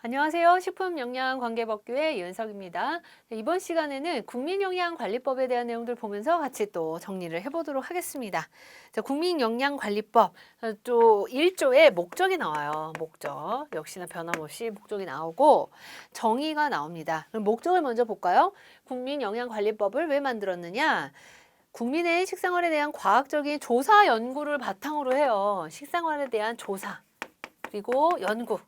안녕하세요. 식품영양관계법규의 이은석입니다. 이번 시간에는 국민영양관리법에 대한 내용들 보면서 같이 또 정리를 해보도록 하겠습니다. 자, 국민영양관리법 또 1조에 목적이 나와요. 목적. 역시나 변함없이 목적이 나오고 정의가 나옵니다. 그럼 목적을 먼저 볼까요? 국민영양관리법을 왜 만들었느냐? 국민의 식생활에 대한 과학적인 조사 연구를 바탕으로 해요. 식생활에 대한 조사 그리고 연구.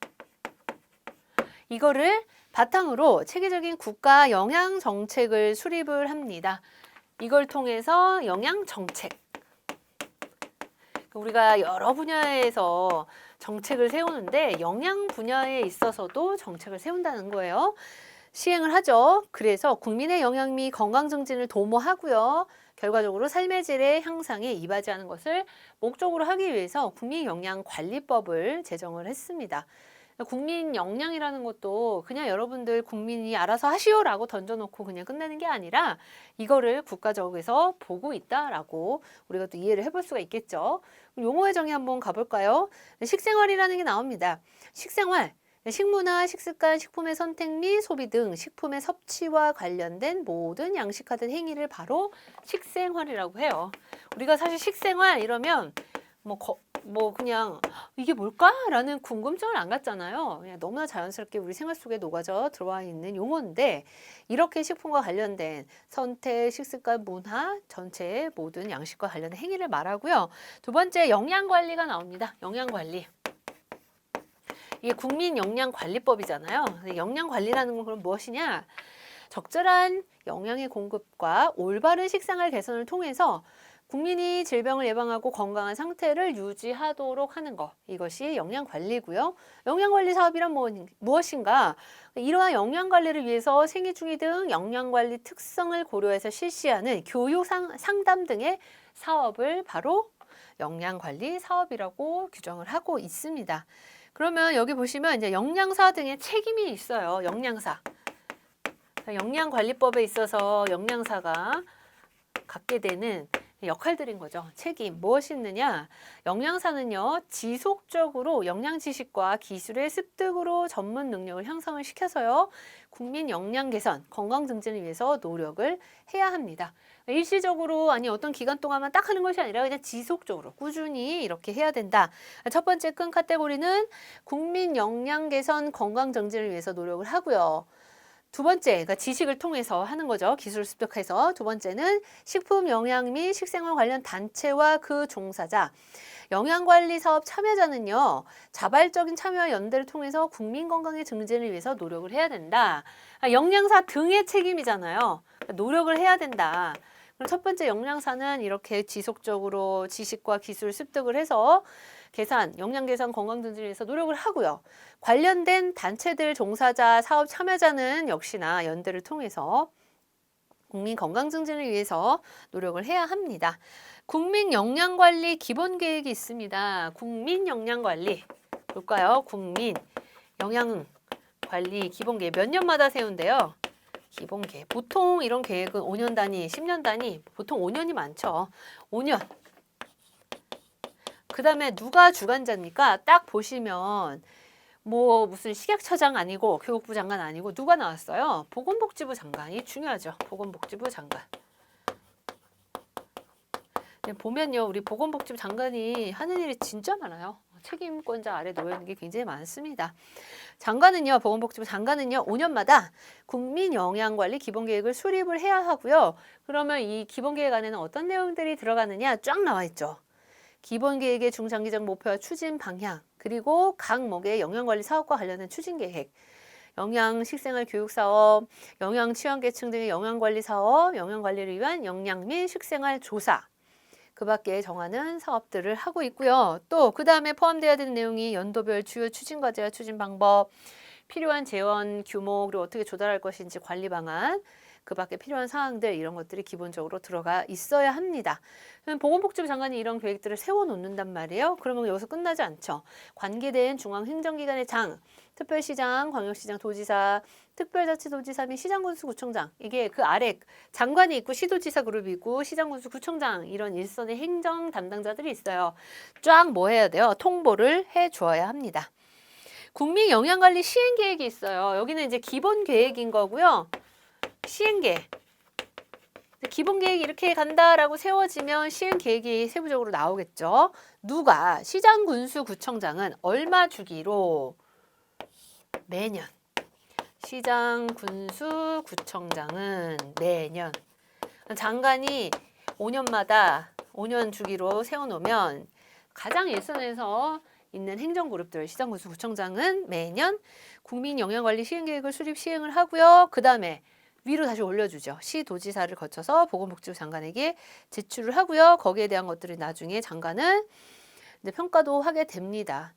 이거를 바탕으로 체계적인 국가 영양 정책을 수립을 합니다. 이걸 통해서 영양 정책. 우리가 여러 분야에서 정책을 세우는데 영양 분야에 있어서도 정책을 세운다는 거예요. 시행을 하죠. 그래서 국민의 영양 및 건강 증진을 도모하고요. 결과적으로 삶의 질의 향상에 이바지하는 것을 목적으로 하기 위해서 국민영양관리법을 제정을 했습니다. 국민 영양이라는 것도 그냥 여러분들 국민이 알아서 하시오라고 던져놓고 그냥 끝내는 게 아니라 이거를 국가적에서 보고 있다라고 우리가 또 이해를 해볼 수가 있겠죠. 용어의 정의 한번 가볼까요? 식생활이라는 게 나옵니다. 식생활. 식문화, 식습관, 식품의 선택 및 소비 등 식품의 섭취와 관련된 모든 양식화된 행위를 바로 식생활이라고 해요. 우리가 사실 식생활 이러면 그냥 이게 뭘까? 라는 궁금증을 안 갖잖아요. 그냥 너무나 자연스럽게 우리 생활 속에 녹아져 들어와 있는 용어인데 이렇게 식품과 관련된 선택, 식습관, 문화 전체의 모든 양식과 관련된 행위를 말하고요. 두 번째 영양관리가 나옵니다. 영양관리. 이게 국민영양관리법이잖아요. 영양관리라는 건 그럼 무엇이냐? 적절한 영양의 공급과 올바른 식생활 개선을 통해서 국민이 질병을 예방하고 건강한 상태를 유지하도록 하는 것. 이것이 영양관리고요. 영양관리 사업이란 무엇인가? 이러한 영양관리를 위해서 생리주기 등 영양관리 특성을 고려해서 실시하는 교육 상담 등의 사업을 바로 영양관리 사업이라고 규정을 하고 있습니다. 그러면 여기 보시면 이제 영양사 등의 책임이 있어요. 영양사. 영양관리법에 있어서 영양사가 갖게 되는 역할들인 거죠. 책임 무엇이 있느냐? 영양사는요. 지속적으로 영양 지식과 기술의 습득으로 전문 능력을 형성을 시켜서요. 국민 영양 개선, 건강 증진을 위해서 노력을 해야 합니다. 일시적으로 아니 어떤 기간 동안만 딱 하는 것이 아니라 그냥 지속적으로 꾸준히 이렇게 해야 된다. 첫 번째 큰 카테고리는 국민 영양 개선, 건강 증진을 위해서 노력을 하고요. 두 번째, 그러니까 지식을 통해서 하는 거죠. 기술을 습득해서. 두 번째는 식품 영양 및 식생활 관련 단체와 그 종사자. 영양관리 사업 참여자는요. 자발적인 참여와 연대를 통해서 국민 건강의 증진을 위해서 노력을 해야 된다. 영양사 등의 책임이잖아요. 노력을 해야 된다. 그럼 첫 번째 영양사는 이렇게 지속적으로 지식과 기술 습득을 해서 영양 개선, 건강 증진을 위해서 노력을 하고요. 관련된 단체들, 종사자, 사업 참여자는 역시나 연대를 통해서 국민 건강 증진을 위해서 노력을 해야 합니다. 국민 영양관리 기본 계획이 있습니다. 국민 영양관리 볼까요? 국민 영양관리 기본 계획 몇 년마다 세운대요? 기본 계획. 보통 이런 계획은 5년 단위, 10년 단위, 보통 5년이 많죠. 5년. 그 다음에 누가 주관자입니까? 딱 보시면 무슨 식약처장 아니고 교육부 장관 아니고 누가 나왔어요? 보건복지부 장관이 중요하죠. 보건복지부 장관. 보면요. 우리 보건복지부 장관이 하는 일이 진짜 많아요. 책임권자 아래 놓여 있는 게 굉장히 많습니다. 보건복지부 장관은요, 5년마다 국민영양관리 기본계획을 수립을 해야 하고요. 그러면 이 기본계획 안에는 어떤 내용들이 들어가느냐 쫙 나와 있죠. 기본계획의 중장기적 목표와 추진 방향, 그리고 각 목의 영양관리 사업과 관련된 추진계획, 영양 식생활 교육 사업, 영양 취약계층 등의 영양관리 사업, 영양관리를 위한 영양 및 식생활 조사, 그 밖에 정하는 사업들을 하고 있고요. 또 그 다음에 포함되어야 되는 내용이 연도별 주요 추진 과제와 추진 방법, 필요한 재원 규모, 그리고 어떻게 조달할 것인지 관리 방안, 그 밖에 필요한 사항들 이런 것들이 기본적으로 들어가 있어야 합니다. 보건복지부 장관이 이런 계획들을 세워놓는단 말이에요. 그러면 여기서 끝나지 않죠. 관계된 중앙행정기관의 장, 특별시장, 광역시장, 도지사, 특별자치도지사 및 시장군수구청장, 이게 그 아래 장관이 있고 시도지사 그룹이 있고 시장군수구청장 이런 일선의 행정 담당자들이 있어요. 쫙 뭐 해야 돼요? 통보를 해줘야 합니다. 국민영양관리 시행계획이 있어요. 여기는 이제 기본 계획인 거고요. 시행계획. 기본 계획이 이렇게 간다라고 세워지면 시행 계획이 세부적으로 나오겠죠. 누가 시장 군수 구청장은 얼마 주기로 매년 시장 군수 구청장은 매년 장관이 5년마다 5년 주기로 세워놓으면 가장 일선에서 있는 행정그룹들 시장 군수 구청장은 매년 국민영양관리 시행계획을 수립 시행을 하고요. 그 다음에 위로 다시 올려주죠. 시도지사를 거쳐서 보건복지부 장관에게 제출을 하고요. 거기에 대한 것들이 나중에 장관은 이제 평가도 하게 됩니다.